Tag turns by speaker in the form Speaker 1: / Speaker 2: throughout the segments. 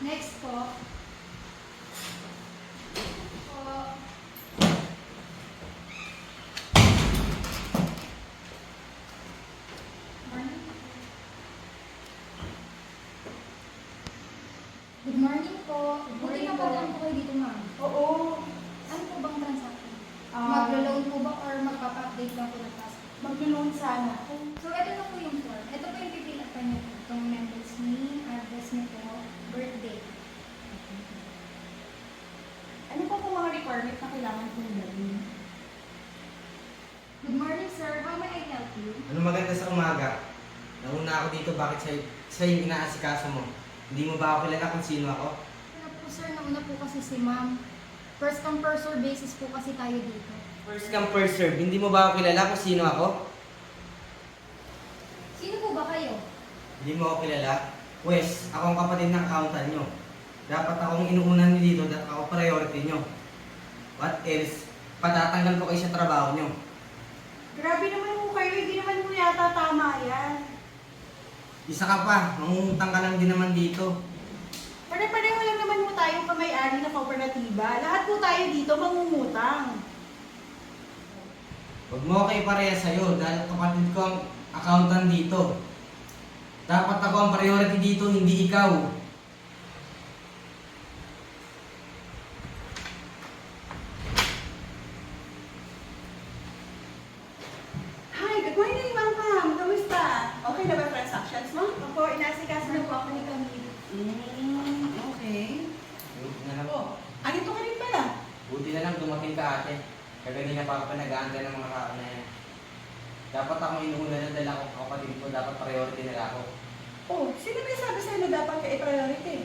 Speaker 1: Next po. Good morning po. Buti na pala po kayo dito, ma'am.
Speaker 2: Oo.
Speaker 1: Ano po bang transaction?
Speaker 2: Ah.
Speaker 1: Maglo-loan po ba or magpapa-update lang po ng passport?
Speaker 2: Mag-loan sana.
Speaker 1: So, ito na po yung form. Ito po yung pipilitan niyo po. Itong members name, address niyo po, birthday.
Speaker 2: Ano pa po mga requirement na kailangan kong gawin?
Speaker 1: Good morning, sir. How may I help you?
Speaker 3: Ano maganda sa umaga? Nauna ako dito, bakit siya yung inaasikaso mo? Hindi mo ba ako kilala kung sino ako?
Speaker 1: Ano po, sir? Nauna po kasi si ma'am. First come, first serve basis po kasi tayo dito.
Speaker 3: First come, first serve. Hindi mo ba ako kilala kung sino ako?
Speaker 1: Sino po ba kayo?
Speaker 3: Hindi mo ako kilala? Pwes, ako ang kapatid ng accountant nyo. Dapat akong inuunan nyo dito at ako priority nyo. What else? Patatanggal ko kayo sa trabaho nyo.
Speaker 2: Grabe naman po kayo, hindi naman po yata tama yan.
Speaker 3: Isa ka pa, mangungutang ka lang din naman dito.
Speaker 2: Pare-pareho lang naman po tayong kamay-ari na kooperatiba. Lahat po tayo dito mangungutang.
Speaker 3: Huwag mo kayo pareha sa'yo dahil kapatid ko ang accountant dito. Dapat ako ang priority dito, hindi ikaw.
Speaker 2: Hi, good morning, Ma'am Pam. Kamusta? Okay na ba transactions mo? Opo, inaasikaso na po ako ni Camille. Okay.
Speaker 3: Buti na lang.
Speaker 2: Oh, andito ka rin pala.
Speaker 3: Buti na lang dumating ka ate. Kaganina pa ako nag-aanda ng mga tao na yan. Dapat ako inuuna na dahil ako kapatid ko, dapat priority nila ako.
Speaker 2: Oh, sino may sabi sa'yo na dapat ka i-priority?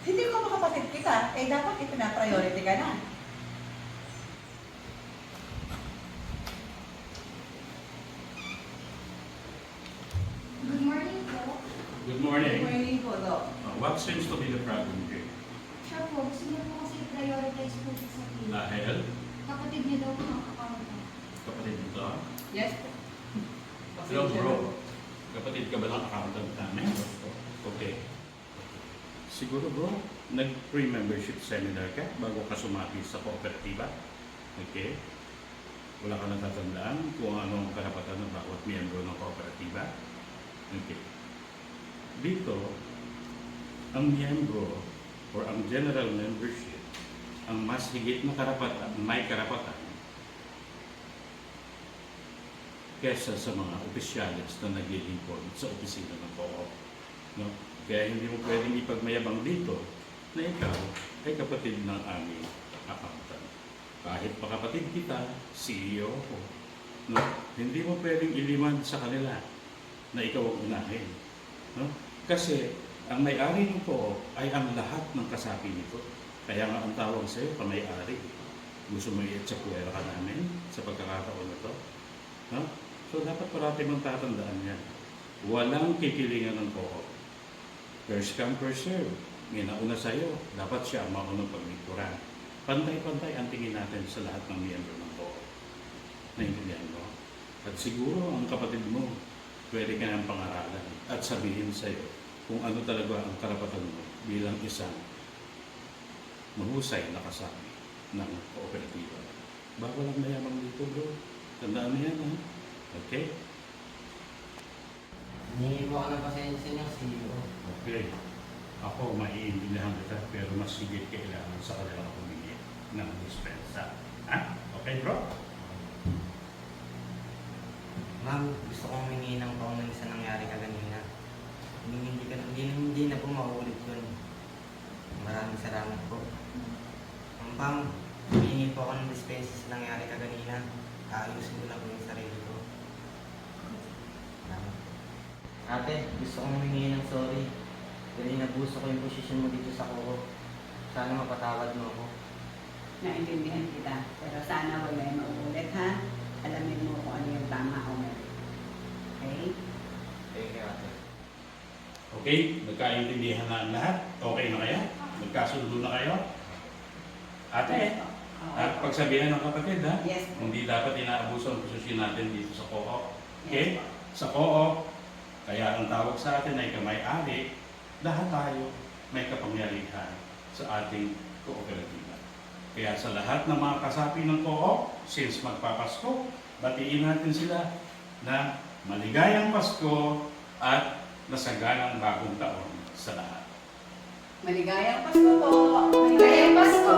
Speaker 2: Hindi ko makapatid kita, eh dapat ipina-priority ka na.
Speaker 1: Good morning po.
Speaker 4: Good morning.
Speaker 2: Good morning po, Doc.
Speaker 4: What seems to be the problem here?
Speaker 1: Siya po, gusto niyo po kasi i-prioritize po siya sa team.
Speaker 4: Dahil,
Speaker 1: Kapatid niyo daw po ang accountant.
Speaker 4: kapatid nito,
Speaker 2: Yes po.
Speaker 4: hello bro, kapatid ka ba ng accountant namin? Okay. Siguro bro, nag-pre-membership seminar ka bago ka sumati sa kooperatiba? Okay. Wala ka natatandaan kung ano ang karapatan ng bawat miyembro ng kooperatiba? Okay. Dito, ang miyembro or ang general membership ang mas higit na karapatan, may karapatan kesa sa mga opisyalis na naglilingkod sa opisina ng co-op. No? Kaya hindi mo pwedeng ipagmayabang dito na ikaw ay kapatid ng aming accountant. Kahit pa kapatid kita, CEO ko, no? Hindi mo pwedeng iliman sa kanila na ikaw ang unahin. No? Kasi ang may-ari ng co-op ay ang lahat ng kasapi nito. Kaya nga ang tawag sa'yo, kamay-ari. Gusto mo i-etsapuera ka namin sa pagkakataon na to? No? So dapat parati mong tatandaan yan. Walang kikilingan ng co-op. First come, first serve. May nauna sa'yo, dapat siya ang maunang paglikuran. Pantay-pantay ang tingin natin sa lahat ng miyembro ng co-op. Naintindihan mo? At siguro ang kapatid mo, pwede ka nang pangaralan at sabihin sa'yo kung ano talaga ang karapatan mo bilang isang mahusay na kasama ng kooperatiba. Bawal ang mayamang dito, bro. Tandaan mo yan, ha? Okay?
Speaker 3: Hindi mo ako ng pasensya niyo, CEO.
Speaker 4: Okay. Ako, maiintindihan kita, pero mas higit kailangan sa kanilang humingi. ng dispensa. Ha? Okay, bro?
Speaker 3: Ma'am, gusto kong humingi ng paunan sa nangyari kaganina. Hindi na po mauulit yun. Maraming salamat po. Ma'am, humingi po ako ng dispensa sa nangyari kaganina. Aayusin ko lang po yung sarili ko. Salamat po. Ate, gusto kong humingi ng sorry. Dahil nabuso ko yung posisyon mo dito sa kuko. Sana mapatawad mo ako.
Speaker 2: Naintindihan kita. Pero sana wala yung mauulit, ha? Alamin mo kung ano yung tama o mali. Okay?
Speaker 3: Thank you, ate.
Speaker 4: Okay, nagkaintindihan na ang lahat. Okay na kayo? Nagkasundo na kayo? Ate, at pagsabihan ng kapatid, ha?
Speaker 2: Yes po.
Speaker 4: Hindi dapat inaabuso ang posisyon natin dito sa co-op.
Speaker 2: Yes
Speaker 4: Okay?
Speaker 2: po.
Speaker 4: Sa co-op, kaya ang tawag sa atin ay kamay-ari, lahat tayo may kapangyarihan sa ating kooperatiba. Kaya sa lahat ng mga kasapi ng co-op, since magpapasko, batiin natin sila na maligayang Pasko at masaganang bagong taon sa lahat.
Speaker 2: Maligayang Pasko po!
Speaker 1: Maligayang Pasko!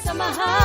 Speaker 5: Samahan